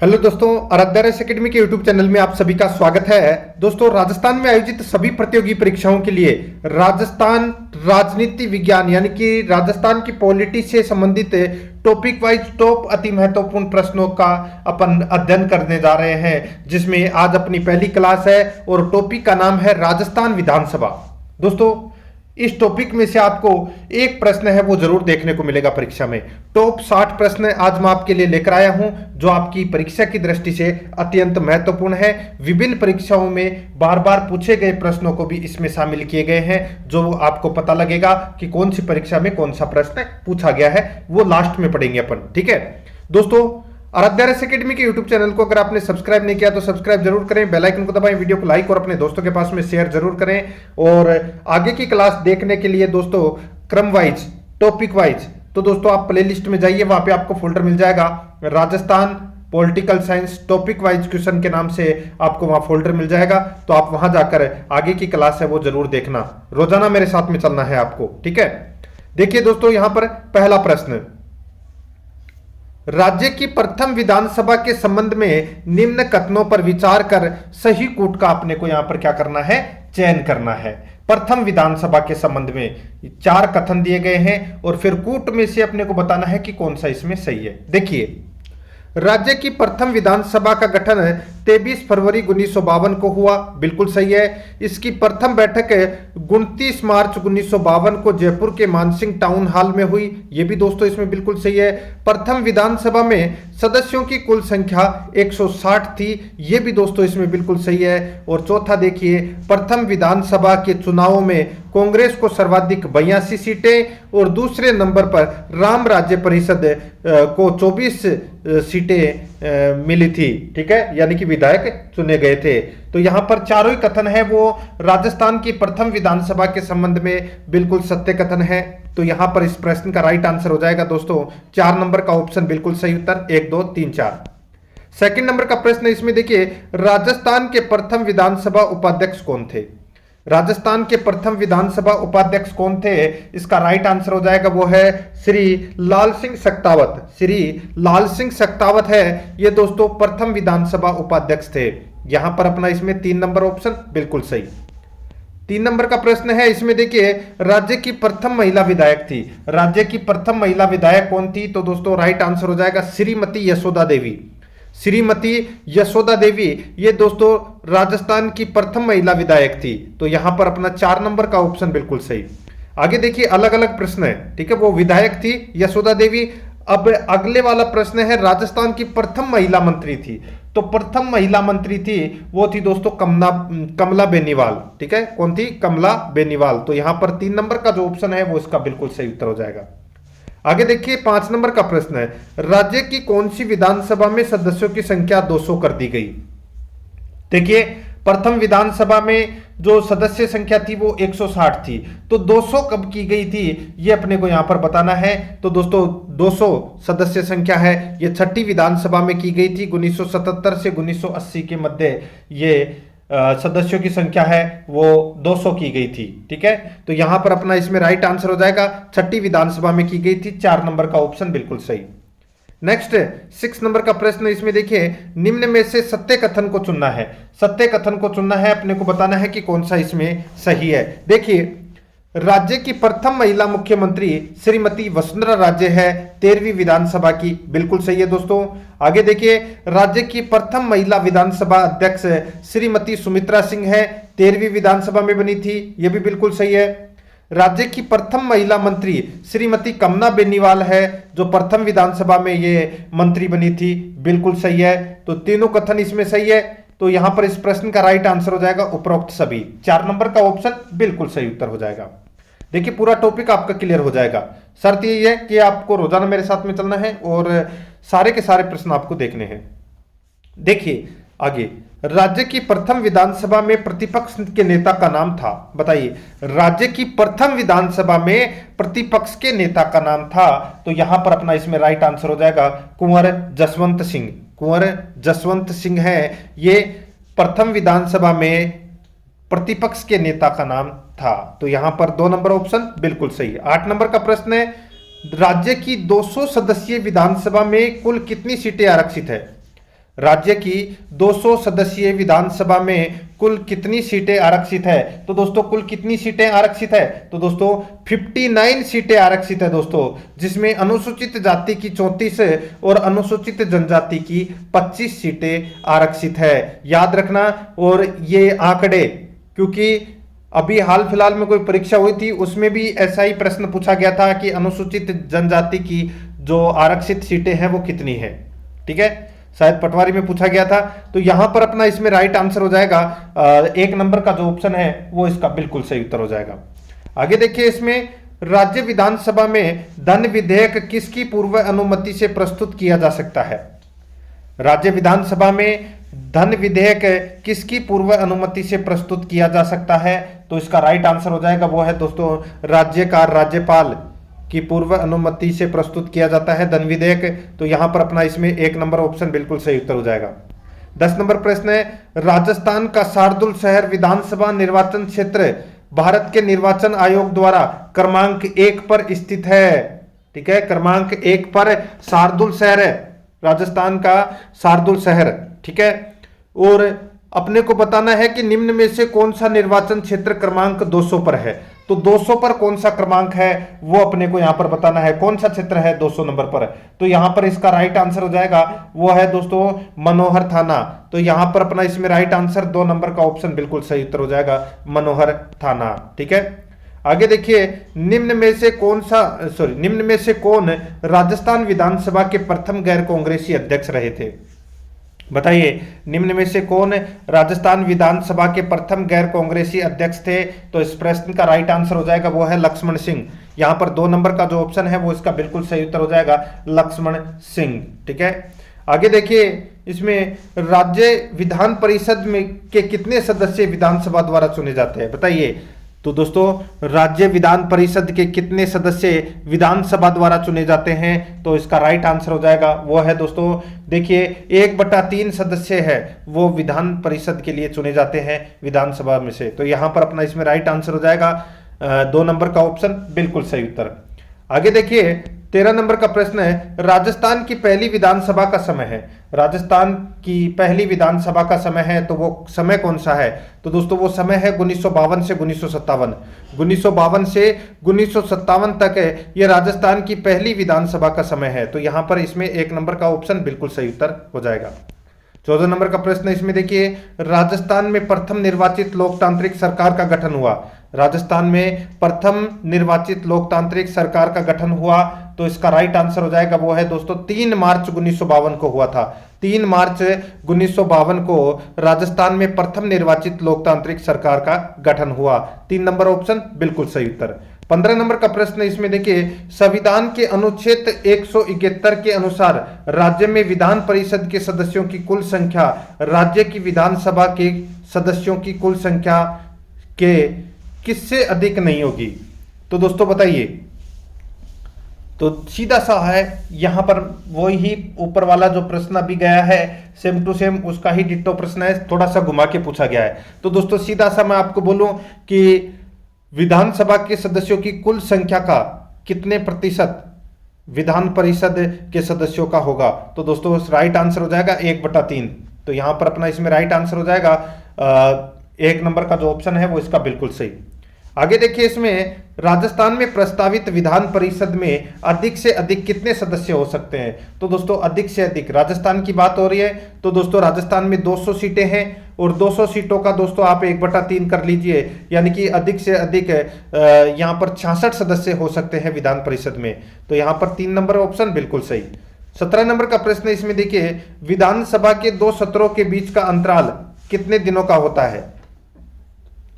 Hello दोस्तों, Aaradhya academy के YouTube channel में आप सभी का स्वागत है। दोस्तों, राजस्थान में आयोजित सभी प्रतियोगी परीक्षाओं के लिए राजस्थान राजनीति विज्ञान यानी कि राजस्थान की पॉलिटी से संबंधित टॉपिक वाइज टॉप अति महत्वपूर्ण प्रश्नों का अपन अध्ययन करने जा रहे हैं, जिसमें आज अपनी पहली क्लास है और टॉपिक का नाम है राजस्थान विधानसभा। दोस्तों, इस टॉपिक में से आपको एक प्रश्न है वो जरूर देखने को मिलेगा परीक्षा में। टॉप 60 प्रश्न आज मैं आपके लिए लेकर आया हूं, जो आपकी परीक्षा की दृष्टि से अत्यंत महत्वपूर्ण है। विभिन्न परीक्षाओं में बार बार पूछे गए प्रश्नों को भी इसमें शामिल किए गए हैं, जो आपको पता लगेगा कि कौन सी परीक्षा में कौन सा प्रश्न पूछा गया है, वो लास्ट में पढ़ेंगे अपन। ठीक है दोस्तों, आराध्या एकेडमी के यूट्यूब चैनल को अगर आपने सब्सक्राइब नहीं किया तो सब्सक्राइब जरूर करें, बेल आइकन को दबाएं, वीडियो को लाइक और अपने दोस्तों के पास में शेयर जरूर करें। और आगे की क्लास देखने के लिए दोस्तों क्रम वाइज टॉपिक वाइज तो दोस्तों आप प्लेलिस्ट में जाइए, वहां पे आपको फोल्डर मिल जाएगा Rajasthan political science topic wise question के नाम से, आपको वहां फोल्डर मिल जाएगा। तो आप वहां जाकर आगे की क्लास है वो जरूर देखना, रोजाना मेरे साथ में चलना है आपको। ठीक है, देखिए दोस्तों, यहां पर पहला प्रश्न, राज्य की प्रथम विधानसभा के संबंध में निम्न कथनों पर विचार कर सही कूट का अपने को यहां पर क्या करना है, चयन करना है। प्रथम विधानसभा के संबंध में 4 कथन दिए गए हैं और फिर कूट में से अपने को बताना है कि कौन सा इसमें सही है। देखिए, राज्य की प्रथम विधानसभा का गठन 23 फरवरी 1952 को हुआ, बिल्कुल सही है। इसकी प्रथम बैठक 29 मार्च 1952 को जयपुर के मानसिंह टाउन हॉल में हुई, यह भी दोस्तों इसमें बिल्कुल सही है। प्रथम विधानसभा में सदस्यों की कुल संख्या 160 थी, यह भी दोस्तों इसमें बिल्कुल सही है। और चौथा देखिए, प्रथम विधानसभा के चुनावों में कांग्रेस को सर्वाधिक 82 सीटें और दूसरे नंबर पर राम राज्य परिषद को 24 सीटें मिली थी। ठीक है, यानी कि विधायक चुने गए थे। तो यहां पर चारों ही कथन है वो राजस्थान की प्रथम विधानसभा के संबंध में बिल्कुल सत्य कथन है। तो यहां पर इस प्रश्न का राइट आंसर हो जाएगा दोस्तों 4 नंबर का ऑप्शन, बिल्कुल सही उत्तर 1 2 3 4। सेकंड नंबर का प्रश्न इसमें देखिए, राजस्थान के प्रथम विधानसभा उपाध्यक्ष कौन थे? राजस्थान के प्रथम विधानसभा उपाध्यक्ष कौन थे? इसका राइट आंसर हो जाएगा वो है श्री लाल सिंह सख्तावत। श्री लाल सिंह सख्तावत है ये दोस्तों प्रथम विधानसभा उपाध्यक्ष थे। यहां पर अपना इसमें 3 नंबर ऑप्शन बिल्कुल सही। 3 नंबर का प्रश्न है इसमें देखिए, राज्य की प्रथम महिला विधायक थी। राज्य की प्रथम महिला विधायक कौन थी? तो दोस्तों राइट आंसर हो जाएगा श्रीमती यशोदा देवी। श्रीमती यशोदा देवी ये दोस्तों राजस्थान की प्रथम महिला विधायक थी। तो यहां पर अपना 4 नंबर का ऑप्शन बिल्कुल सही। आगे देखिए, अलग अलग प्रश्न है। ठीक है, वो विधायक थी यशोदा देवी। अब अगले वाला प्रश्न है, राजस्थान की प्रथम महिला मंत्री थी। तो प्रथम महिला मंत्री थी वो थी दोस्तों कमला बेनीवाल। ठीक है, कौन थी? कमला बेनीवाल। तो यहां पर 3 नंबर का जो ऑप्शन है वो इसका बिल्कुल सही उत्तर हो जाएगा। आगे देखिए, 5 नंबर का प्रश्न है, राज्य की कौन सी विधानसभा में सदस्यों की संख्या 200 कर दी गई? देखिए, प्रथम विधानसभा में जो सदस्य संख्या थी वो 160 थी। तो 200 कब की गई थी ये अपने को यहां पर बताना है। तो दोस्तों 200 सदस्य संख्या है ये छठी विधानसभा में की गई थी। 1977 से 1980 के मध्य ये सदस्यों की संख्या है वो 200 की गई थी। ठीक है, तो यहां पर अपना इसमें राइट आंसर हो जाएगा छठी विधानसभा में की गई थी। 4 नंबर का ऑप्शन बिल्कुल सही। नेक्स्ट 6 नंबर का प्रश्न इसमें देखिए, निम्न में से सत्य कथन को चुनना है। सत्य कथन को चुनना है, अपने को बताना है कि कौन सा इसमें सही है। देखिए, राज्य की प्रथम महिला मुख्यमंत्री श्रीमती वसुंधरा राजे है 13वीं विधानसभा की, बिल्कुल सही है दोस्तों। आगे देखिए, राज्य की प्रथम महिला विधानसभा अध्यक्ष श्रीमती सुमित्रा सिंह है, 13वीं विधानसभा में बनी थी, यह भी बिल्कुल सही है। राज्य की प्रथम महिला मंत्री श्रीमती कमला बेनीवाल है, जो प्रथम विधानसभा में ये मंत्री बनी थी, बिल्कुल सही है। तो तीनों कथन इसमें सही है। तो यहां पर इस प्रश्न का राइट आंसर हो जाएगा उपरोक्त सभी। 4 नंबर का ऑप्शन बिल्कुल सही उत्तर हो जाएगा। देखिए, पूरा टॉपिक आपका क्लियर हो जाएगा। शर्त यही है कि आपको रोजाना मेरे साथ में चलना है और सारे के सारे प्रश्न आपको देखने हैं। देखिए आगे, राज्य की प्रथम विधानसभा में प्रतिपक्ष के नेता का नाम था। बताइए, राज्य की प्रथम विधानसभा में प्रतिपक्ष के नेता का नाम था। तो यहां पर अपना इसमें राइट आंसर हो जाएगा कुंवर जसवंत सिंह। कुंवर जसवंत सिंह है ये प्रथम विधानसभा में प्रतिपक्ष के नेता का नाम था। तो यहां पर 2 नंबर ऑप्शन बिल्कुल सही। 8 नंबर का प्रश्न है, राज्य की 200 सदस्यीय विधानसभा में कुल कितनी सीटें आरक्षित है? राज्य की 200 सदस्यीय विधानसभा में कुल कितनी सीटें आरक्षित है? तो दोस्तों कुल कितनी सीटें आरक्षित है? तो दोस्तों 59 सीटें आरक्षित है दोस्तों, जिसमें अनुसूचित जाति की 34 और अनुसूचित जनजाति की 25 सीटें आरक्षित है। याद रखना। और ये आंकड़े, क्योंकि अभी हाल फिलहाल में कोई परीक्षा हुई थी उसमें भी ऐसा ही प्रश्न पूछा गया था कि अनुसूचित जनजाति की जो आरक्षित सीटें हैं वो कितनी है। ठीक है, शायद पटवारी में पूछा गया था। तो यहां पर अपना इसमें राइट आंसर हो जाएगा 1 नंबर का जो ऑप्शन है वो इसका बिल्कुल सही उत्तर हो जाएगा। आगे देखिए, इसमें राज्य विधानसभा में धन विधेयक किसकी पूर्व अनुमति से प्रस्तुत किया जा सकता है? राज्य विधानसभा में धन विधेयक किसकी पूर्व अनुमति से प्रस्तुत किया जा सकता है? तो इसका राइट आंसर हो जाएगा वो है दोस्तों राज्यपाल की पूर्व अनुमति से प्रस्तुत किया जाता है धन विधेयक। तो यहां पर अपना इसमें 1 नंबर ऑप्शन बिल्कुल सही उत्तर हो जाएगा। 10 नंबर प्रश्न है, राजस्थान का शार्दुल शहर विधानसभा निर्वाचन क्षेत्र भारत के निर्वाचन आयोग द्वारा क्रमांक 1 पर स्थित है। ठीक है, क्रमांक 1 पर शार्दुल शहर है, राजस्थान का शार्दुल शहर। ठीक है, और अपने को बताना है कि निम्न में से कौन सा निर्वाचन क्षेत्र क्रमांक 200 पर है। तो 200 पर कौन सा क्रमांक है वो अपने को यहां पर बताना है, कौन सा क्षेत्र है 200 नंबर पर। तो यहां पर इसका राइट आंसर हो जाएगा वो है दोस्तों मनोहर थाना। तो यहां पर अपना इसमें राइट आंसर 2 नंबर का ऑप्शन बिल्कुल सही उत्तर हो जाएगा मनोहर थाना। ठीक है, आगे देखिए, निम्न में से कौन राजस्थान विधानसभा के प्रथम गैर कांग्रेसी अध्यक्ष रहे थे? बताइए, निम्न में से कौन राजस्थान विधानसभा के प्रथम गैर कांग्रेसी अध्यक्ष थे? तो इस प्रश्न का राइट आंसर हो जाएगा वो है लक्ष्मण सिंह। यहां पर 2 नंबर का जो ऑप्शन है वो इसका बिल्कुल सही उत्तर हो जाएगा लक्ष्मण सिंह। ठीक है, आगे देखिए, इसमें राज्य विधान परिषद में के कितने सदस्य विधानसभा द्वारा चुने जाते हैं? बताइए। तो दोस्तों राज्य विधान परिषद के कितने सदस्य विधानसभा द्वारा चुने जाते हैं? तो इसका राइट आंसर हो जाएगा वो है दोस्तों, देखिए 1/3 सदस्य है वो विधान परिषद के लिए चुने जाते हैं विधानसभा में से। तो यहां पर अपना इसमें राइट आंसर हो जाएगा 2 नंबर का ऑप्शन बिल्कुल सही उत्तर। आगे देखिए, 13 नंबर का प्रश्न है, राजस्थान की पहली विधानसभा का समय है। राजस्थान की पहली विधानसभा का समय है, तो वो समय कौन सा है? तो दोस्तों वो समय है 1952 से 1957। 1952 से 1957 तक ये राजस्थान की पहली विधानसभा का समय है। तो यहां पर इसमें 1 नंबर का ऑप्शन बिल्कुल सही उत्तर हो जाएगा। 14 नंबर का प्रश्न इसमें देखिए, राजस्थान में प्रथम निर्वाचित लोकतांत्रिक सरकार का गठन हुआ। राजस्थान में प्रथम निर्वाचित लोकतांत्रिक सरकार का गठन हुआ, तो इसका राइट आंसर हो जाएगा वो है दोस्तों 3 मार्च 1952 को हुआ था। 3 मार्च 1952 को राजस्थान में प्रथम निर्वाचित लोकतांत्रिक सरकार का गठन हुआ। 3 नंबर ऑप्शन बिल्कुल सही उत्तर। 15 नंबर का प्रश्न इसमें देखिए, संविधान के अनुच्छेद 171 के अनुसार राज्य में विधान परिषद के सदस्यों की कुल संख्या राज्य की विधानसभा के सदस्यों की कुल संख्या के किससे अधिक नहीं होगी? तो दोस्तों बताइए। तो सीधा सा है, यहां पर वही ऊपर वाला जो प्रश्न अभी गया है सेम टू सेम उसका ही डिट्टो प्रश्न है, थोड़ा सा घुमा के पूछा गया है। तो दोस्तों सीधा सा मैं आपको बोलूं कि विधानसभा के सदस्यों की कुल संख्या का कितने प्रतिशत विधान परिषद के सदस्यों का होगा? तो दोस्तों राइट आंसर हो जाएगा 1/3। तो यहां पर अपना इसमें राइट आंसर हो जाएगा 1 नंबर का जो ऑप्शन है वो इसका बिल्कुल सही। आगे देखिए, इसमें राजस्थान में प्रस्तावित विधान परिषद में अधिक से अधिक कितने सदस्य हो सकते हैं? तो दोस्तों अधिक से अधिक राजस्थान की बात हो रही है, तो दोस्तों राजस्थान में 200 सीटें हैं और 200 सीटों का दोस्तों आप 1/3 कर लीजिए, यानी कि अधिक से अधिक यहां पर 66 सदस्य हो सकते हैं विधान परिषद में। तो यहां पर 3 नंबर ऑप्शन बिल्कुल सही। 17 नंबर का प्रश्न इसमें देखिए, विधानसभा के 2 सत्रों के बीच का अंतराल कितने दिनों का होता है?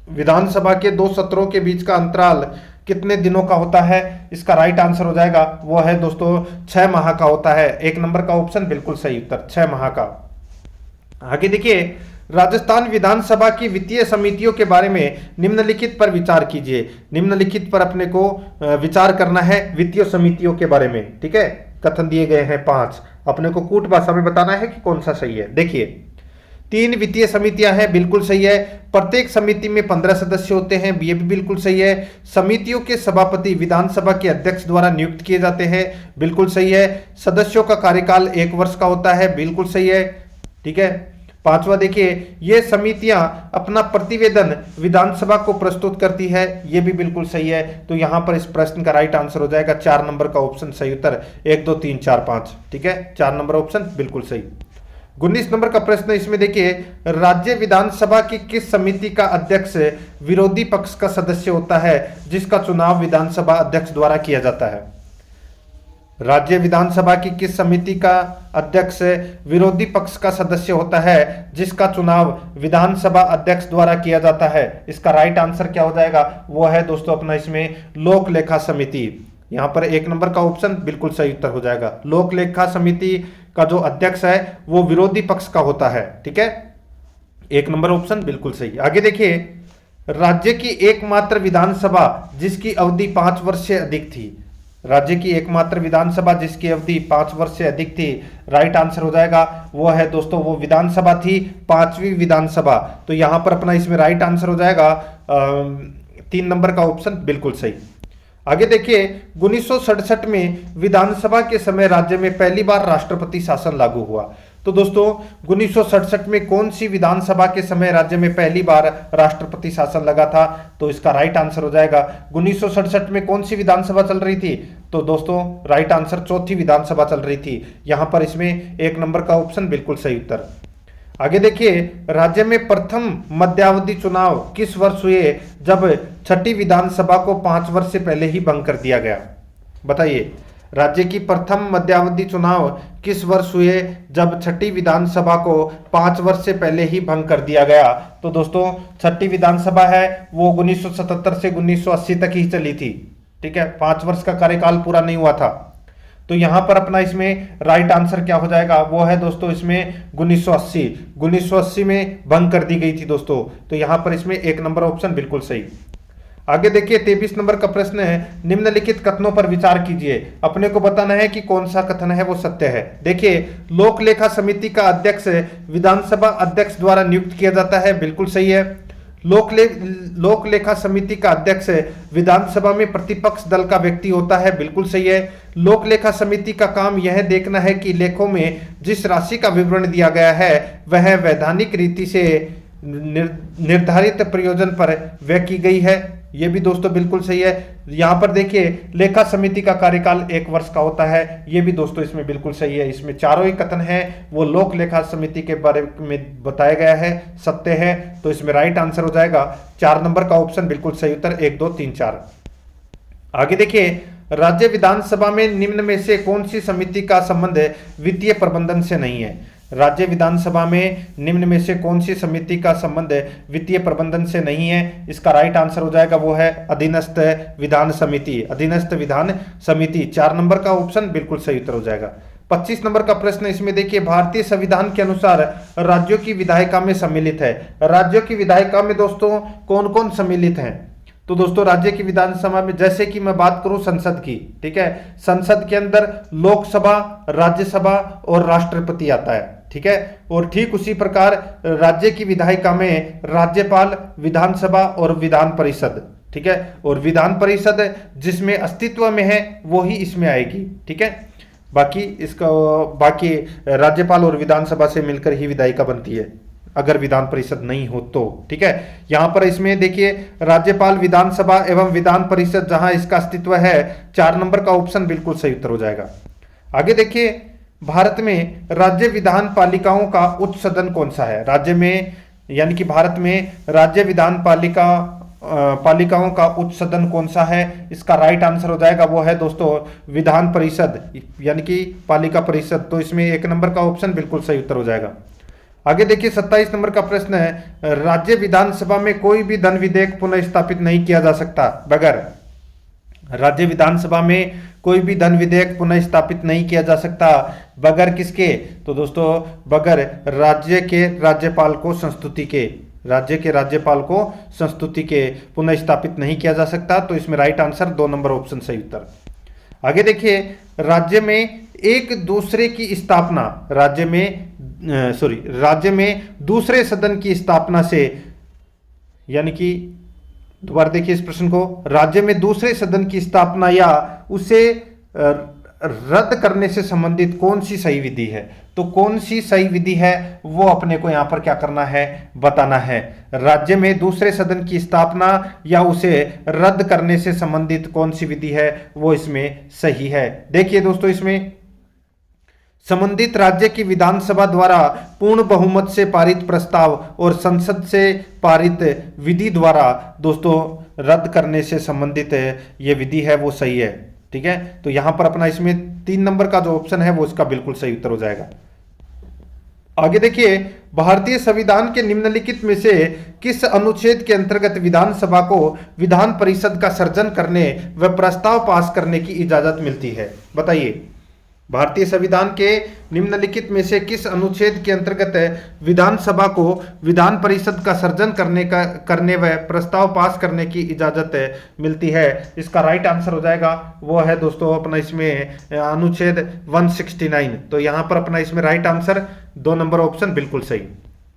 विधानसभा के 2 सत्रों के बीच का अंतराल कितने दिनों का होता है? इसका राइट आंसर हो जाएगा वो है दोस्तों 6 माह का होता है। 1 नंबर का ऑप्शन बिल्कुल सही उत्तर, 6 माह का। आगे देखिए, राजस्थान विधानसभा की वित्तीय समितियों के बारे में निम्नलिखित पर विचार कीजिए। निम्नलिखित पर अपने को विचार करना है वित्तीय समितियों के बारे में। ठीक है, कथन दिए गए हैं 5, अपने को कूट भाषा में बताना है कि कौन सा सही है। देखिए, 3 वित्तीय समितियां हैं, बिल्कुल सही है। प्रत्येक समिति में 15 सदस्य होते हैं, ये भी बिल्कुल सही है। समितियों के सभापति विधानसभा के अध्यक्ष द्वारा नियुक्त किए जाते हैं, बिल्कुल सही है। सदस्यों का कार्यकाल 1 वर्ष का होता है, बिल्कुल सही है। ठीक है। पांचवा देखिए, ये समितियां अपना प्रतिवेदन विधानसभा को प्रस्तुत करती है, ये भी बिल्कुल सही है। तो यहां पर इस प्रश्न का राइट आंसर हो जाएगा 4 नंबर का ऑप्शन सही उत्तर, 1 2 3 4 5, ठीक है, 4 नंबर ऑप्शन बिल्कुल सही। 19 नंबर का प्रश्न इसमें देखिए, राज्य विधानसभा की किस समिति का अध्यक्ष विरोधी पक्ष का सदस्य होता है जिसका चुनाव विधानसभा अध्यक्ष द्वारा किया जाता है? राज्य विधानसभा की किस समिति का अध्यक्ष विरोधी पक्ष का सदस्य होता है जिसका चुनाव विधानसभा अध्यक्ष द्वारा किया जाता है? इसका राइट आंसर क्या हो जाएगा? वो है दोस्तों अपना इसमें लोक लेखा समिति। यहां पर 1 नंबर का ऑप्शन बिल्कुल सही उत्तर हो जाएगा। लोक लेखा समिति का जो अध्यक्ष है वो विरोधी पक्ष का होता है, ठीक है, 1 नंबर ऑप्शन बिल्कुल सही। आगे देखिए, राज्य की एकमात्र विधानसभा जिसकी अवधि 5 वर्ष से अधिक थी, राज्य की एकमात्र विधानसभा जिसकी अवधि 5 वर्ष से अधिक थी, राइट आंसर हो जाएगा वो है दोस्तों, वो विधानसभा थी 5वीं विधानसभा। तो यहां पर अपना इसमें राइट आंसर हो जाएगा 3 नंबर का ऑप्शन बिल्कुल सही। आगे देखिए, 1967 में विधानसभा के समय राज्य में पहली बार राष्ट्रपति शासन लागू हुआ। तो दोस्तों 1967 में कौन सी विधानसभा के समय राज्य में पहली बार राष्ट्रपति शासन लगा था? तो इसका राइट आंसर हो जाएगा 1967 में कौन सी विधानसभा चल रही थी? तो दोस्तों राइट आंसर चौथी विधानसभा चल रही थी। यहां पर इसमें 1 नंबर का ऑप्शन बिल्कुल सही उत्तर। आगे देखिए, राज्य में प्रथम मध्यावधि चुनाव किस वर्ष हुए जब छठी विधानसभा को 5 वर्ष से पहले ही भंग कर दिया गया? बताइए, राज्य की प्रथम मध्यावधि चुनाव किस वर्ष हुए जब छठी विधानसभा को 5 वर्ष से पहले ही भंग कर दिया गया? तो दोस्तों छठी विधानसभा है वो 1977 से 1980 तक ही चली थी, ठीक है, 5 वर्ष का कार्यकाल पूरा नहीं हुआ था। तो यहां पर अपना इसमें राइट आंसर क्या हो जाएगा? वो है दोस्तों इसमें 1980 में भंग कर दी गई थी दोस्तों। तो यहां पर इसमें 1 नंबर ऑप्शन बिल्कुल सही। आगे देखिए, 23 नंबर का प्रश्न है, निम्नलिखित कथनों पर विचार कीजिए, अपने को बताना है कि कौन सा कथन है वो सत्य है। देखिए, लोक लेखा समिति का अध्यक्ष विधानसभा अध्यक्ष द्वारा नियुक्त किया जाता है, बिल्कुल सही है। लोक लेखा समिति का अध्यक्ष विधानसभा में प्रतिपक्ष दल का व्यक्ति होता है, बिल्कुल सही है। लोक लेखा समिति का काम यह देखना है कि लेखों में जिस राशि का विवरण दिया गया है वह वैधानिक रीति से निर्धारित प्रयोजन पर व्यय की गई है, यह भी दोस्तों बिल्कुल सही है। यहां पर देखिए, लेखा समिति का कार्यकाल 1 वर्ष का होता है, यह भी दोस्तों इसमें बिल्कुल सही है। इसमें चारों ही कथन है वो लोक लेखा समिति के बारे में बताया गया है, सत्य है। तो इसमें राइट आंसर हो जाएगा 4 नंबर का ऑप्शन बिल्कुल सही उत्तर, 1 2 3 4। आगे देखिए, राज्य विधानसभा में निम्न में से कौन सी समिति का संबंध वित्तीय प्रबंधन से नहीं है? राज्य विधानसभा में निम्न में से कौन सी समिति का संबंध वित्तीय प्रबंधन से नहीं है? इसका राइट आंसर हो जाएगा वो है अधीनस्थ विधान समिति, अधीनस्थ विधान समिति, 4 नंबर का ऑप्शन बिल्कुल सही उत्तर हो जाएगा। 25 नंबर का प्रश्न इसमें देखिए, भारतीय संविधान के अनुसार राज्यों की विधायिका में सम्मिलित है। राज्यों की विधायिका में दोस्तों कौन कौन सम्मिलित हैं? तो दोस्तों राज्य की विधानसभा में जैसे कि मैं बात करूं संसद की, ठीक है, संसद के अंदर लोकसभा, राज्यसभा और राष्ट्रपति आता है, ठीक है। और ठीक उसी प्रकार राज्य की विधायिका में राज्यपाल, विधानसभा और विधान परिषद, ठीक है, और विधान परिषद जिसमें अस्तित्व में है वो ही इसमें आएगी, ठीक है। बाकी राज्यपाल और विधानसभा से मिलकर ही विधायिका बनती है अगर विधान परिषद नहीं हो तो, ठीक है। यहां पर इसमें देखिए, राज्यपाल, विधानसभा एवं विधान परिषद जहां इसका अस्तित्व है, 4 नंबर का ऑप्शन बिल्कुल सही उत्तर हो जाएगा। आगे देखिए, भारत में राज्य विधान पालिकाओं का उच्च सदन कौन सा है? राज्य में यानी कि भारत में राज्य विधान पालिकाओं का उच्च सदन कौन सा है? इसका राइट आंसर हो जाएगा वो है दोस्तों विधान परिषद यानी कि पालिका परिषद। तो इसमें 1 नंबर का ऑप्शन बिल्कुल सही उत्तर हो जाएगा। आगे देखिए, 27 नंबर का प्रश्न है, राज्य विधानसभा में कोई भी धन विधेयक पुनः स्थापित नहीं किया जा सकता बगैर, राज्य विधानसभा में कोई भी धन विधेयक पुनः स्थापित नहीं किया जा सकता बगैर किसके? तो दोस्तों बगैर राज्य के राज्यपाल को संस्तुति के, राज्य के राज्यपाल को संस्तुति के पुनः स्थापित नहीं किया जा सकता। तो इसमें राइट आंसर 2 नंबर ऑप्शन सही उत्तर। आगे देखिए, राज्य में एक दूसरे की स्थापना, राज्य में दूसरे सदन की स्थापना से, यानी कि दोबारा देखिए इस प्रश्न को, राज्य में दूसरे सदन की स्थापना या उसे रद्द करने से संबंधित कौन सी सही विधि है? तो कौन सी सही विधि है वो अपने को यहां पर क्या करना है, बताना है। राज्य में दूसरे सदन की स्थापना या उसे रद्द करने से संबंधित कौन सी विधि है वो इसमें सही है। देखिए दोस्तों, इसमें संबंधित राज्य की विधानसभा द्वारा पूर्ण बहुमत से पारित प्रस्ताव और संसद से पारित विधि द्वारा दोस्तों रद्द करने से संबंधित ये विधि है वो सही है। ठीक है, तो यहां पर अपना इसमें 3 नंबर का जो ऑप्शन है वो इसका बिल्कुल सही उत्तर हो जाएगा। आगे देखिए, भारतीय संविधान के निम्नलिखित में से किस अनुच्छेद के अंतर्गत विधानसभा को विधान परिषद का सृजन करने व प्रस्ताव पास करने की इजाजत मिलती है, बताइए। भारतीय संविधान के निम्नलिखित में से किस अनुच्छेद के अंतर्गत विधानसभा को विधान परिषद का सृजन करने व प्रस्ताव पास करने की इजाजत मिलती है? इसका राइट आंसर हो जाएगा वो है दोस्तों अपना इसमें अनुच्छेद 169। तो यहां पर अपना इसमें राइट आंसर 2 नंबर ऑप्शन बिल्कुल सही।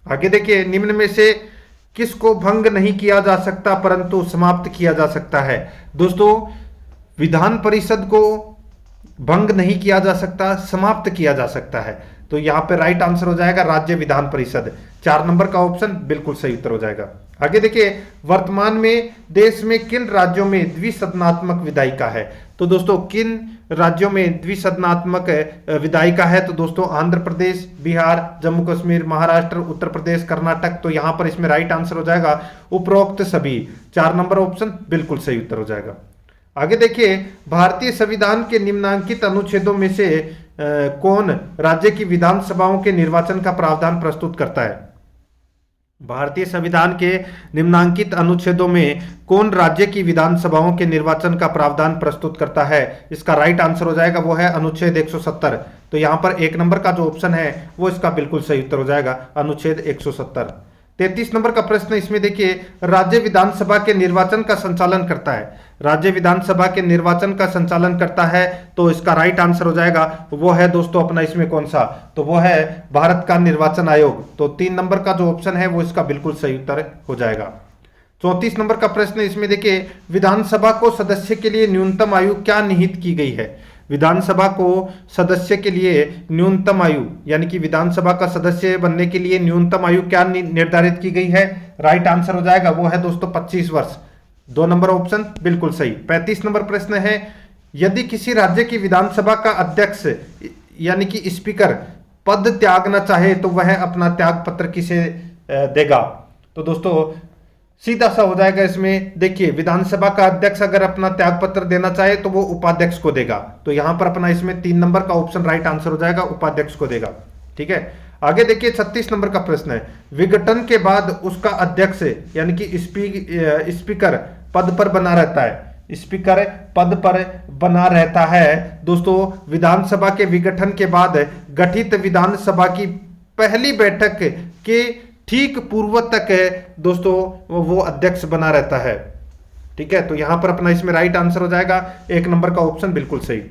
आगे देखिए, निम्न में से किसको भंग नहीं किया जा सकता परंतु समाप्त किया जा सकता है? दोस्तों, विधान परिषद को भंग नहीं किया जा सकता, समाप्त किया जा सकता है। तो यहां पे राइट आंसर हो जाएगा राज्य विधान परिषद। 4 नंबर का ऑप्शन बिल्कुल सही उत्तर हो जाएगा। आगे देखिए, वर्तमान में देश में किन राज्यों में द्विसदनात्मक विधायिका है? तो दोस्तों, किन राज्यों में द्विसदनात्मक विधायिका है? तो दोस्तों, आंध्र प्रदेश, बिहार, जम्मू कश्मीर, महाराष्ट्र, उत्तर प्रदेश, कर्नाटक। तो यहां पर इसमें राइट आंसर हो जाएगा उपरोक्त सभी। 4 नंबर ऑप्शन बिल्कुल सही उत्तर हो जाएगा। आगे देखिए, भारतीय संविधान के निम्नांकित अनुच्छेदों में से कौन राज्य की विधानसभाओं के निर्वाचन का प्रावधान प्रस्तुत करता है? भारतीय संविधान के निम्नांकित अनुच्छेदों में कौन राज्य की विधानसभाओं के निर्वाचन का प्रावधान प्रस्तुत करता है? इसका राइट आंसर हो जाएगा वो है अनुच्छेद 170। तो यहां पर 1 नंबर का जो ऑप्शन है वो इसका बिल्कुल सही उत्तर हो जाएगा, अनुच्छेद 170। 33 नंबर का प्रश्न इसमें देखिए, राज्य विधानसभा के निर्वाचन का संचालन करता है। राज्य विधानसभा के निर्वाचन का संचालन करता है तो इसका राइट आंसर हो जाएगा वो है दोस्तों अपना इसमें कौन सा? तो वो है भारत का निर्वाचन आयोग। तो 3 नंबर का जो ऑप्शन है वो इसका बिल्कुल सही उत्तर हो जाएगा। 34 नंबर का प्रश्न इसमें देखिए, विधानसभा को सदस्य के लिए न्यूनतम आयु क्या निहित की गई है? विधानसभा को सदस्य के लिए न्यूनतम आयु यानी कि विधानसभा का सदस्य बनने के लिए न्यूनतम आयु क्या निर्धारित की गई है? राइट आंसर हो जाएगा वो है दोस्तों 25 वर्ष। 2 नंबर ऑप्शन बिल्कुल सही। 35 नंबर प्रश्न है, यदि किसी राज्य की विधानसभा का अध्यक्ष यानी कि स्पीकर पद त्यागना चाहे तो वह अपना त्याग पत्र किसे देगा? तो दोस्तों सीधा सा हो जाएगा इसमें, देखिए विधानसभा का अध्यक्ष अगर अपना त्याग पत्र देना चाहे तो वो उपाध्यक्ष को देगा। तो यहां पर अपना इसमें 3 नंबर का ऑप्शन राइट आंसर हो जाएगा, उपाध्यक्ष को देगा। ठीक है, आगे देखिए 36 नंबर का प्रश्न है, विघटन के बाद उसका अध्यक्ष यानी कि स्पीकर पद पर बना रहता है। स्पीकर पद पर बना रहता है दोस्तों विधानसभा के विघटन के बाद गठित विधानसभा की पहली बैठक के ठीक पूर्व तक दोस्तों वो अध्यक्ष बना रहता है। ठीक है, तो यहां पर अपना इसमें राइट आंसर हो जाएगा 1 नंबर का ऑप्शन बिल्कुल सही।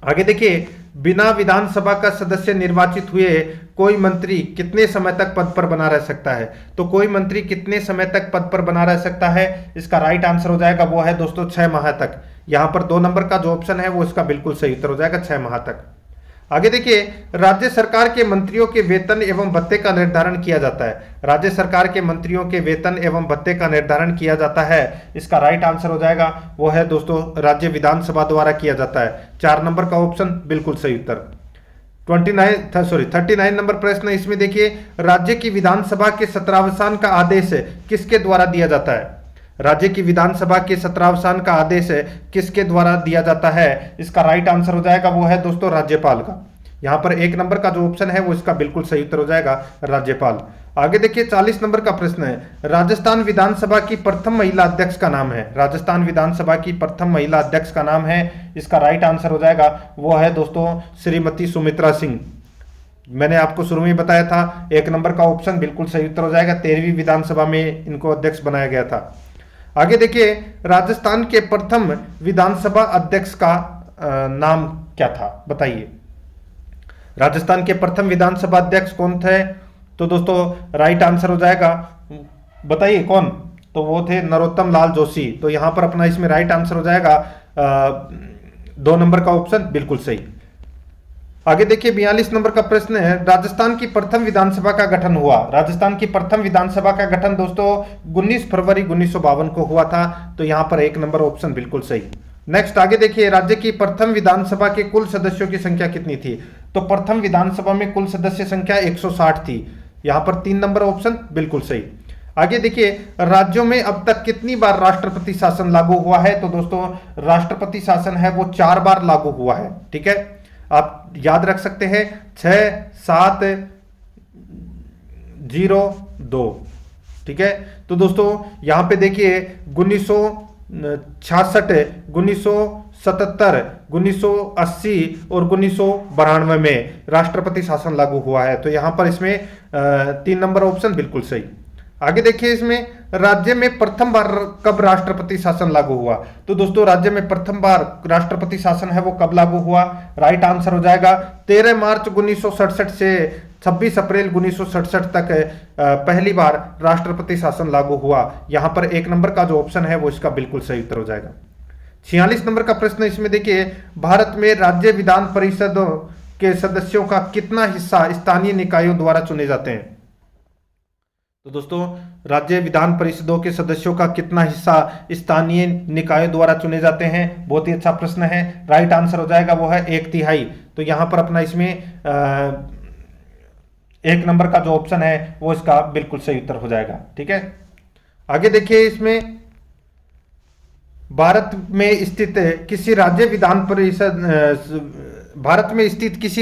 आगे देखिए, बिना विधानसभा का सदस्य निर्वाचित हुए कोई मंत्री कितने समय तक पद पर बना रह सकता है? तो कोई मंत्री कितने समय तक पद पर बना रह सकता है? इसका राइट आंसर हो जाएगा वो है दोस्तों 6 माह तक। यहां पर 2 नंबर का जो ऑप्शन है वो इसका बिल्कुल सही उत्तर हो जाएगा, 6 माह तक। आगे देखिए, राज्य सरकार के मंत्रियों के वेतन एवं भत्ते का निर्धारण किया जाता है। राज्य सरकार के मंत्रियों के वेतन एवं भत्ते का निर्धारण किया जाता है। इसका राइट आंसर हो जाएगा वो है दोस्तों राज्य विधानसभा द्वारा किया जाता है। 4 नंबर का ऑप्शन बिल्कुल सही उत्तर। 39 नंबर प्रश्न इसमें देखिए, राज्य की विधानसभा के सत्रावसान का आदेश किसके द्वारा दिया जाता है? राज्य की विधानसभा के सत्रावसान का आदेश किसके द्वारा दिया जाता है? इसका राइट आंसर हो जाएगा वो है दोस्तों राज्यपाल का। यहां पर 1 नंबर का जो ऑप्शन है वो इसका बिल्कुल सही उत्तर हो जाएगा, राज्यपाल। आगे देखिए 40 नंबर का प्रश्न है, राजस्थान विधानसभा की प्रथम महिला अध्यक्ष का नाम है। राजस्थान विधानसभा की प्रथम महिला अध्यक्ष का नाम है, इसका राइट आंसर हो जाएगा वो है दोस्तों श्रीमती सुमित्रा सिंह। मैंने आपको शुरू में बताया था 1 नंबर का ऑप्शन बिल्कुल सही उत्तर हो जाएगा, 13वीं विधानसभा में इनको अध्यक्ष बनाया गया था। आगे देखिए, राजस्थान के प्रथम विधानसभा अध्यक्ष का नाम क्या था, बताइए। राजस्थान के प्रथम विधानसभा अध्यक्ष कौन थे? तो दोस्तों राइट आंसर हो जाएगा, बताइए कौन? तो वो थे नरोत्तम लाल जोशी। तो यहां पर अपना इसमें राइट आंसर हो जाएगा 2 नंबर का ऑप्शन बिल्कुल सही। आगे देखिए 42 नंबर का प्रश्न है, राजस्थान की प्रथम विधानसभा का गठन हुआ। राजस्थान की प्रथम विधानसभा का गठन दोस्तों 19 फरवरी 1952 को हुआ था। तो यहां पर 1 नंबर ऑप्शन बिल्कुल सही। नेक्स्ट आगे देखिए, राज्य की प्रथम विधानसभा के कुल सदस्यों की संख्या कितनी थी? तो प्रथम विधानसभा में कुल सदस्य संख्या 160 थी। यहां पर 3 नंबर ऑप्शन बिल्कुल सही। आगे देखिए, राज्यों में अब तक कितनी बार राष्ट्रपति शासन लागू हुआ है? तो दोस्तों राष्ट्रपति शासन है वो 4 बार लागू हुआ है। ठीक है, आप याद रख सकते हैं 6, 7, 0, 2। ठीक है, तो दोस्तों यहां पे देखिए 1966, 1977, 1980 और 1992 में राष्ट्रपति शासन लागू हुआ है। तो यहां पर इसमें 3 नंबर ऑप्शन बिल्कुल सही। आगे देखिए, इसमें राज्य में प्रथम बार कब राष्ट्रपति शासन लागू हुआ? तो दोस्तों राज्य में प्रथम बार राष्ट्रपति शासन है वो कब लागू हुआ? राइट आंसर हो जाएगा 13 मार्च 1967 से 26 अप्रैल 1967 तक पहली बार राष्ट्रपति शासन लागू हुआ। यहां पर 1 नंबर का जो ऑप्शन है वो इसका बिल्कुल सही उत्तर हो जाएगा। 46 नंबर का प्रश्न इसमें देखिए, भारत में राज्य विधान परिषदों के सदस्यों का कितना हिस्सा स्थानीय निकायों द्वारा चुने जाते हैं? तो दोस्तों राज्य विधान परिषदों के सदस्यों का कितना हिस्सा स्थानीय निकायों द्वारा चुने जाते हैं? बहुत ही अच्छा प्रश्न है। राइट आंसर हो जाएगा वो है 1/3। तो यहां पर अपना इसमें 1 नंबर का जो ऑप्शन है वो इसका बिल्कुल सही उत्तर हो जाएगा। ठीक है, आगे देखिए, इसमें भारत में स्थित किसी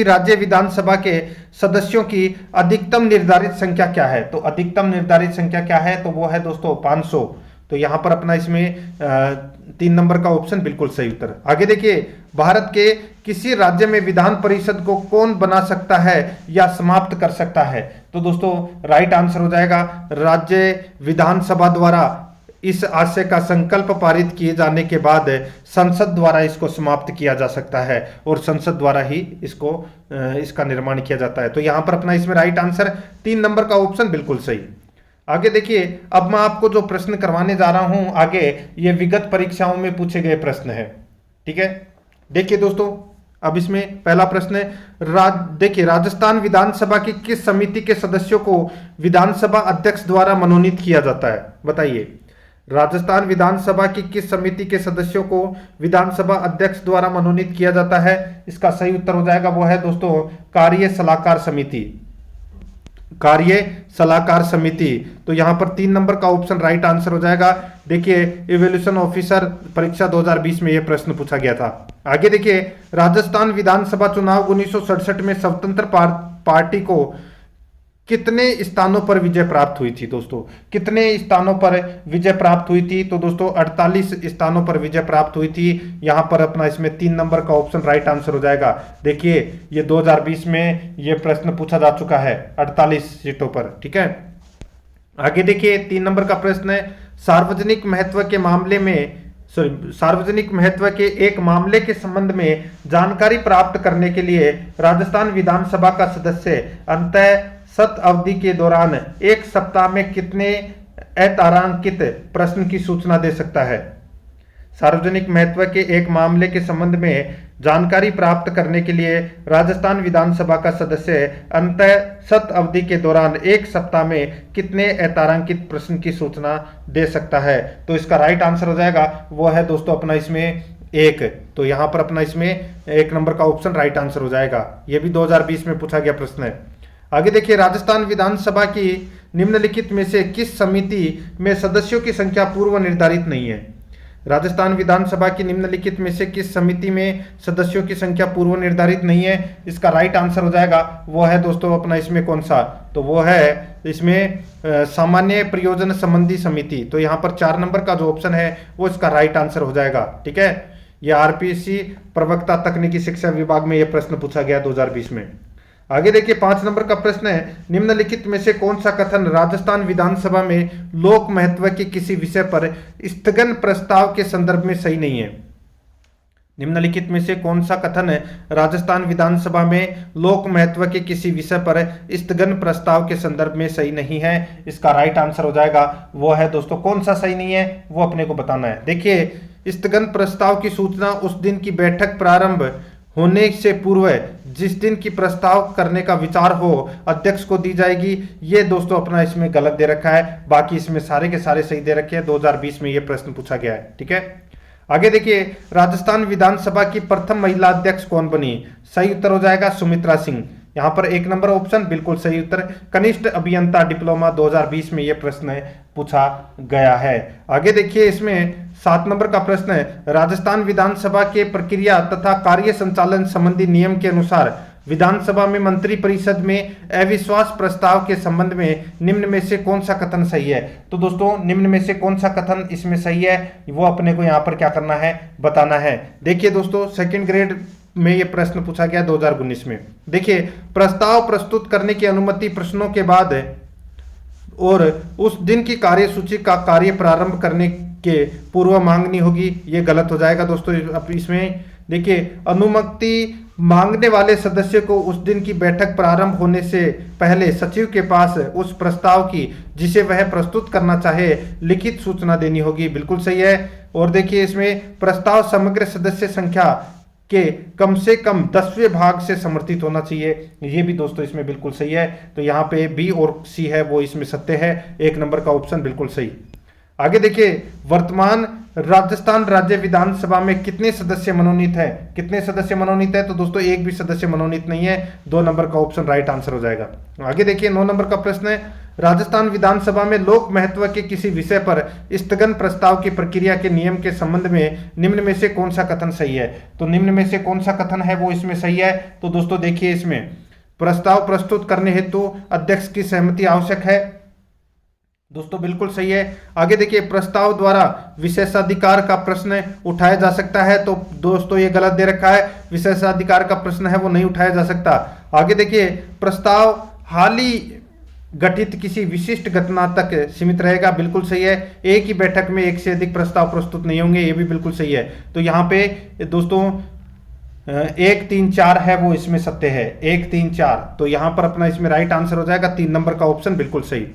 राज्य विधानसभा के सदस्यों की अधिकतम निर्धारित संख्या क्या है? तो अधिकतम निर्धारित संख्या क्या है? तो वो है दोस्तों 500। तो यहां पर अपना इसमें 3 नंबर का ऑप्शन बिल्कुल सही उत्तर। आगे देखिए, भारत के किसी राज्य में विधान परिषद को कौन बना सकता है या समाप्त कर सकता है? तो दोस्तों राइट आंसर हो जाएगा राज्य विधानसभा द्वारा इस आशय का संकल्प पारित किए जाने के बाद संसद द्वारा इसको समाप्त किया जा सकता है और संसद द्वारा ही इसका निर्माण किया जाता है। तो यहां पर अपना इसमें राइट आंसर 3 नंबर का ऑप्शन बिल्कुल सही। आगे देखिए, अब मैं आपको जो प्रश्न करवाने जा रहा हूं आगे, ये विगत परीक्षाओं में पूछे गए प्रश्न है। ठीक है, देखिए दोस्तों, अब इसमें पहला प्रश्न है, देखिए राजस्थान विधानसभा की किस समिति के सदस्यों को विधानसभा अध्यक्ष द्वारा मनोनीत किया जाता है? बताइए, राजस्थान विधानसभा की किस समिति के सदस्यों को विधानसभा अध्यक्ष द्वारा मनोनीत किया जाता है? इसका सही उत्तर हो जाएगा वो है दोस्तों कार्य सलाहकार समिति। कार्य सलाहकार समिति। तो यहां पर 3 नंबर का ऑप्शन राइट आंसर हो जाएगा। देखिए इवोल्यूशन ऑफिसर परीक्षा 2020 में यह प्रश्न पूछा गया था। आगे देखिए, राजस्थान विधानसभा चुनाव 1967 में स्वतंत्र पार्टी को कितने स्थानों पर विजय प्राप्त हुई थी? दोस्तों कितने स्थानों पर विजय प्राप्त हुई थी? तो दोस्तों 48 स्थानों पर विजय प्राप्त हुई थी। यहां पर अपना इसमें 3 नंबर का ऑप्शन राइट आंसर हो जाएगा। देखिए ये 2020 में ये प्रश्न पूछा जा चुका है 48 सीटों पर। ठीक है, आगे देखिए 3 नंबर का प्रश्न है, सार्वजनिक महत्व के एक मामले के संबंध में जानकारी प्राप्त करने के लिए राजस्थान विधानसभा का सदस्य अंतः सत्र अवधि के दौरान 1 सप्ताह में कितने अतारांकित प्रश्न की सूचना दे सकता है? सार्वजनिक महत्व के एक मामले के संबंध में जानकारी प्राप्त करने के लिए राजस्थान विधानसभा का सदस्य अंतः सत्र अवधि के दौरान 1 सप्ताह में कितने अतारांकित प्रश्न की सूचना दे सकता है? तो इसका राइट आंसर हो जाएगा वो है दोस्तों अपना इसमें 1। तो यहां पर अपना इसमें 1 नंबर का ऑप्शन राइट आंसर हो जाएगा। यह भी 2020 में पूछा गया प्रश्न है। आगे देखिए, राजस्थान विधानसभा की निम्नलिखित में से किस समिति में सदस्यों की संख्या पूर्व निर्धारित नहीं है? राजस्थान विधानसभा की निम्नलिखित में से किस समिति में सदस्यों की संख्या पूर्व निर्धारित नहीं है? इसका राइट आंसर हो जाएगा वो है दोस्तों अपना इसमें कौन सा? तो वो है इसमें सामान्य प्रयोजन संबंधी समिति। तो यहाँ पर 4 नंबर का जो ऑप्शन है वो इसका राइट आंसर हो जाएगा। ठीक है, ये आरपीसी प्रवक्ता तकनीकी शिक्षा विभाग में यह प्रश्न पूछा गया 2020 में। आगे देखिए 5 नंबर का प्रश्न है, निम्नलिखित में से कौन सा कथन राजस्थान विधानसभा में लोक महत्व के किसी विषय पर स्थगन प्रस्ताव के संदर्भ में सही नहीं है? निम्नलिखित में से कौन सा कथन राजस्थान विधानसभा में लोक महत्व के किसी विषय पर स्थगन प्रस्ताव के संदर्भ में सही नहीं है? इसका राइट आंसर हो जाएगा वो है दोस्तों कौन सा सही नहीं है वो अपने को बताना है। देखिए स्थगन प्रस्ताव की सूचना उस दिन की बैठक प्रारंभ होने से पूर्व जिस दिन की प्रस्ताव करने का विचार हो अध्यक्ष को दी जाएगी। ये दोस्तों अपना इसमें गलत दे रखा है, बाकी इसमें सारे के सारे सही दे रखे हैं। 2020 में ये प्रश्न पूछा गया है। ठीक है, आगे देखिए, राजस्थान विधानसभा की प्रथम महिला अध्यक्ष कौन बनी? सही उत्तर हो जाएगा सुमित्रा सिंह। यहां पर 1 नंबर ऑप्शन बिल्कुल सही उत्तर। कनिष्ठ अभियंता डिप्लोमा 2020 में यह प्रश्न पूछा गया है। आगे देखिए, इसमें 7 नंबर का प्रश्न है, राजस्थान विधानसभा के प्रक्रिया तथा कार्य संचालन संबंधी नियम के अनुसार विधानसभा में मंत्री परिषद में अविश्वास प्रस्ताव के संबंध में निम्न में से कौन सा कथन सही है? तो दोस्तों निम्न में से कौन सा कथन इसमें सही है वो अपने को यहाँ पर क्या करना है, बताना है। देखिए दोस्तों, सेकंड ग्रेड में ये प्रश्न पूछा गया 2019 में। देखिए, प्रस्ताव प्रस्तुत करने की अनुमति प्रश्नों के बाद और उस दिन की कार्यसूची का कार्य प्रारंभ करने के पूर्व मांगनी होगी, ये गलत हो जाएगा दोस्तों। अब इसमें देखिए, अनुमति मांगने वाले सदस्य को उस दिन की बैठक प्रारंभ होने से पहले सचिव के पास उस प्रस्ताव की जिसे वह प्रस्तुत करना चाहे लिखित सूचना देनी होगी, बिल्कुल सही है। और देखिए, इसमें प्रस्ताव समग्र सदस्य संख्या के कम से कम 10वें भाग से समर्थित होना चाहिए, ये भी दोस्तों इसमें बिल्कुल सही है। तो यहाँ पे बी और सी है वो इसमें सत्य है, 1 नंबर का ऑप्शन बिल्कुल सही। आगे देखिए, वर्तमान राजस्थान राज्य विधानसभा में कितने सदस्य मनोनीत है? कितने सदस्य मनोनीत है? तो दोस्तों एक भी सदस्य मनोनीत नहीं है, 2 नंबर का ऑप्शन राइट आंसर हो जाएगा। आगे देखिए, 9 नंबर का प्रश्न है, राजस्थान विधानसभा में लोक महत्व के किसी विषय पर स्थगन प्रस्ताव की प्रक्रिया के नियम के संबंध में निम्न में से कौन सा कथन सही है? तो निम्न में से कौन सा कथन है वो इसमें सही है? तो दोस्तों देखिए, इसमें प्रस्ताव प्रस्तुत करने हेतु अध्यक्ष की सहमति आवश्यक है, दोस्तों बिल्कुल सही है। आगे देखिए, प्रस्ताव द्वारा विशेषाधिकार का प्रश्न उठाया जा सकता है, तो दोस्तों ये गलत दे रखा है, विशेषाधिकार का प्रश्न है वो नहीं उठाया जा सकता। आगे देखिए, प्रस्ताव हाल ही गठित किसी विशिष्ट घटना तक सीमित रहेगा, बिल्कुल सही है। एक ही बैठक में एक से अधिक प्रस्ताव प्रस्तुत नहीं होंगे, ये भी बिल्कुल सही है। तो यहाँ पे दोस्तों 1, 3, 4 है वो इसमें सत्य है, 1, 3, 4। तो यहाँ पर अपना इसमें राइट आंसर हो जाएगा 3 नंबर का ऑप्शन बिल्कुल सही।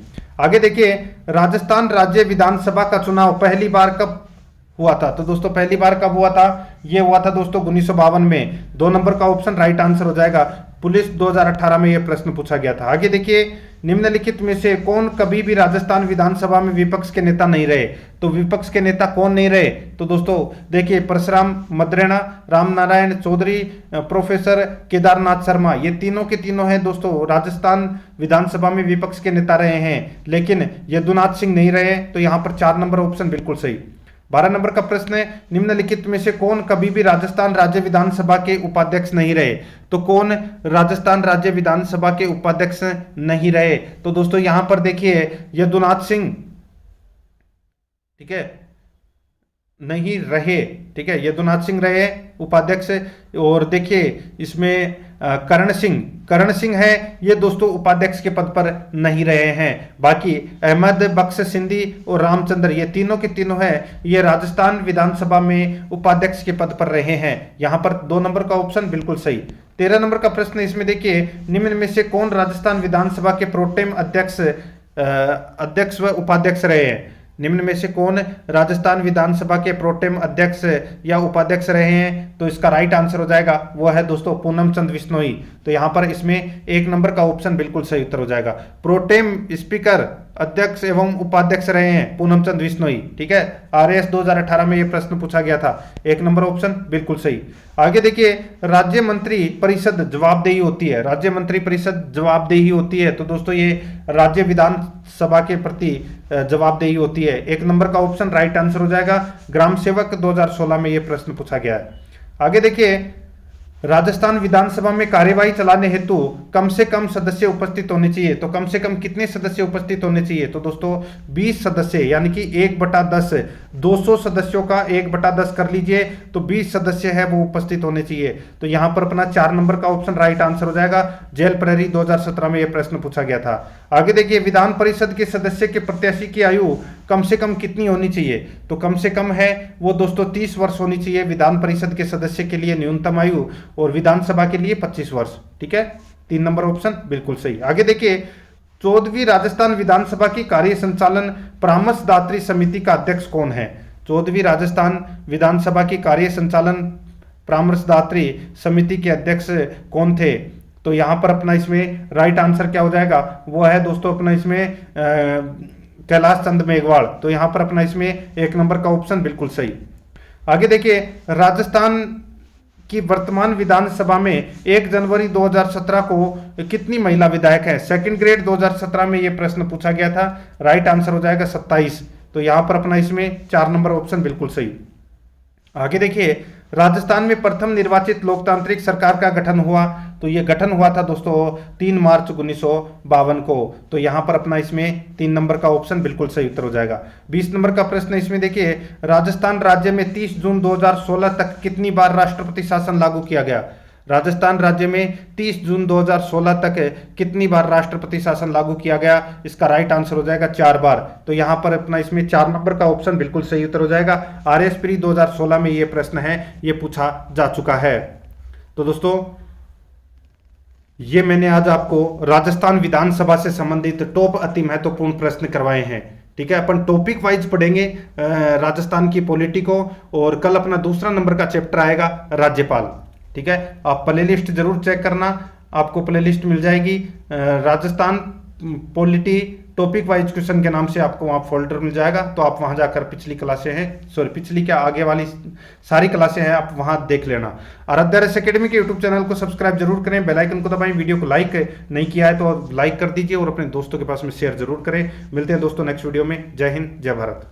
आगे देखिए, राजस्थान राज्य विधानसभा का चुनाव पहली बार कब हुआ था? तो दोस्तों पहली बार कब हुआ था? ये हुआ था दोस्तों 1952 में, 2 नंबर का ऑप्शन राइट आंसर हो जाएगा। पुलिस 2018 में यह प्रश्न पूछा गया था। आगे देखिए, निम्नलिखित में से कौन कभी भी राजस्थान विधानसभा में विपक्ष के नेता नहीं रहे? तो विपक्ष के नेता कौन नहीं रहे? तो दोस्तों देखिए, परशुराम मद्रेना, रामनारायण चौधरी, प्रोफेसर केदारनाथ शर्मा, ये तीनों के तीनों हैं दोस्तों राजस्थान विधानसभा में विपक्ष के नेता रहे हैं, लेकिन यदुनाथ सिंह नहीं रहे। तो यहाँ पर 4 नंबर ऑप्शन बिल्कुल सही। 12 नंबर का प्रश्न है, निम्नलिखित में से कौन कभी भी राजस्थान राज्य विधानसभा के उपाध्यक्ष नहीं रहे? तो कौन राजस्थान राज्य विधानसभा के उपाध्यक्ष नहीं रहे? तो दोस्तों यहां पर देखिए, यदुनाथ सिंह, ठीक है, नहीं रहे, ठीक है, यदुनाथ सिंह रहे उपाध्यक्ष। और देखिए इसमें करण सिंह है, ये दोस्तों उपाध्यक्ष के पद पर नहीं रहे हैं। बाकी अहमद बख्श सिंधी और रामचंद्र, ये तीनों के तीनों हैं, ये राजस्थान विधानसभा में उपाध्यक्ष के पद पर रहे हैं। यहां पर 2 नंबर का ऑप्शन बिल्कुल सही। 13 नंबर का प्रश्न इसमें देखिए, निम्न में से कौन राजस्थान विधानसभा के प्रोटेम अध्यक्ष व उपाध्यक्ष रहे हैं? निम्न में से कौन राजस्थान विधानसभा के प्रोटेम अध्यक्ष या उपाध्यक्ष रहे हैं? तो इसका राइट आंसर हो जाएगा वो है दोस्तों पूनम चंद बिश्नोई। तो यहां पर इसमें 1 नंबर का ऑप्शन बिल्कुल सही उत्तर हो जाएगा। प्रोटेम स्पीकर, अध्यक्ष एवं उपाध्यक्ष रहे हैं पूनम चंद बिश्नोई, ठीक है। RAS 2018 में यह प्रश्न पूछा गया था, 1 नंबर ऑप्शन बिल्कुल सही। आगे देखिए, राज्य मंत्री परिषद जवाबदेही होती है, राज्य मंत्री परिषद जवाबदेही होती है, तो दोस्तों ये राज्य विधानसभा के प्रति जवाबदेही होती है। 1 नंबर का ऑप्शन राइट आंसर हो जाएगा। ग्राम सेवक 2016 में यह प्रश्न पूछा गया है। आगे देखिए, राजस्थान विधानसभा में कार्यवाही चलाने हेतु कम से कम सदस्य उपस्थित होने चाहिए, तो कम से कम कितने सदस्य उपस्थित होने चाहिए? तो दोस्तों 20 सदस्य, यानी कि 1/10, 200 सदस्यों का 1/10 कर लीजिए, तो 20 सदस्य है वो उपस्थित होने चाहिए। तो यहां पर अपना 4 नंबर का ऑप्शन राइट आंसर हो जाएगा। जेल प्रहरी 2017 में यह प्रश्न पूछा गया था। आगे देखिए, विधान परिषद के सदस्य के प्रत्याशी की आयु कम से कम कितनी होनी चाहिए? तो कम से कम है वो दोस्तों 30 वर्ष होनी चाहिए विधान परिषद के सदस्य के लिए न्यूनतम आयु, और विधानसभा के लिए 25 वर्ष, ठीक है। 3 नंबर ऑप्शन बिल्कुल सही। आगे देखिए, 14वीं राजस्थान विधानसभा की कार्य संचालन परामर्शदात्री समिति का अध्यक्ष कौन है? 14वीं राजस्थान विधानसभा की कार्य संचालन परामर्शदात्री समिति के अध्यक्ष कौन थे? तो यहां पर अपना इसमें राइट आंसर क्या हो जाएगा, वो है दोस्तों अपना इसमें कैलाश चंद मेघवाल। तो यहां पर अपना इसमें 1 नंबर का ऑप्शन बिल्कुल सही। आगे देखिए, राजस्थान की वर्तमान विधानसभा में 1 जनवरी 2017 को कितनी महिला विधायक है? सेकंड ग्रेड 2017 में यह प्रश्न पूछा गया था। राइट आंसर हो जाएगा 27। तो यहां पर अपना इसमें 4 नंबर ऑप्शन बिल्कुल सही। आगे देखिए, राजस्थान में प्रथम निर्वाचित लोकतांत्रिक सरकार का गठन हुआ। तो यह गठन हुआ था दोस्तों 3 मार्च 1952 को। तो यहां पर अपना इसमें 3 नंबर का ऑप्शन बिल्कुल सही उत्तर हो जाएगा। 20 नंबर का प्रश्न इसमें देखिए, राजस्थान राज्य में 30 जून 2016 तक कितनी बार राष्ट्रपति शासन लागू किया गया? राजस्थान राज्य में 30 जून 2016 तक कितनी बार राष्ट्रपति शासन लागू किया गया? इसका राइट आंसर हो जाएगा 4 बार। तो यहां पर अपना इसमें 4 नंबर का ऑप्शन बिल्कुल सही उत्तर हो जाएगा। आरएस प्री 2016 में यह प्रश्न है, यह पूछा जा चुका है। तो दोस्तों ये मैंने आज आपको राजस्थान विधानसभा से संबंधित टॉप अति महत्वपूर्ण प्रश्न करवाए हैं। ठीक है, अपन टॉपिक वाइज पढ़ेंगे राजस्थान की पॉलिटी को, और कल अपना दूसरा नंबर का चैप्टर आएगा राज्यपाल। ठीक है, आप प्लेलिस्ट जरूर चेक करना, आपको प्लेलिस्ट मिल जाएगी Rajasthan polity topic wise question के नाम से, आपको वहां फोल्डर मिल जाएगा। तो आप वहां जाकर पिछली क्लासें हैं, सॉरी पिछली क्या आगे वाली सारी क्लासें हैं, आप वहां देख लेना। आराध्या रेस एकेडमी के यूट्यूब चैनल को सब्सक्राइब जरूर करें, बेल आइकन को दबाएं, वीडियो को लाइक नहीं किया है तो लाइक कर दीजिए और अपने दोस्तों के पास में शेयर जरूर करें। मिलते हैं दोस्तों नेक्स्ट वीडियो में। जय हिंद, जय भारत।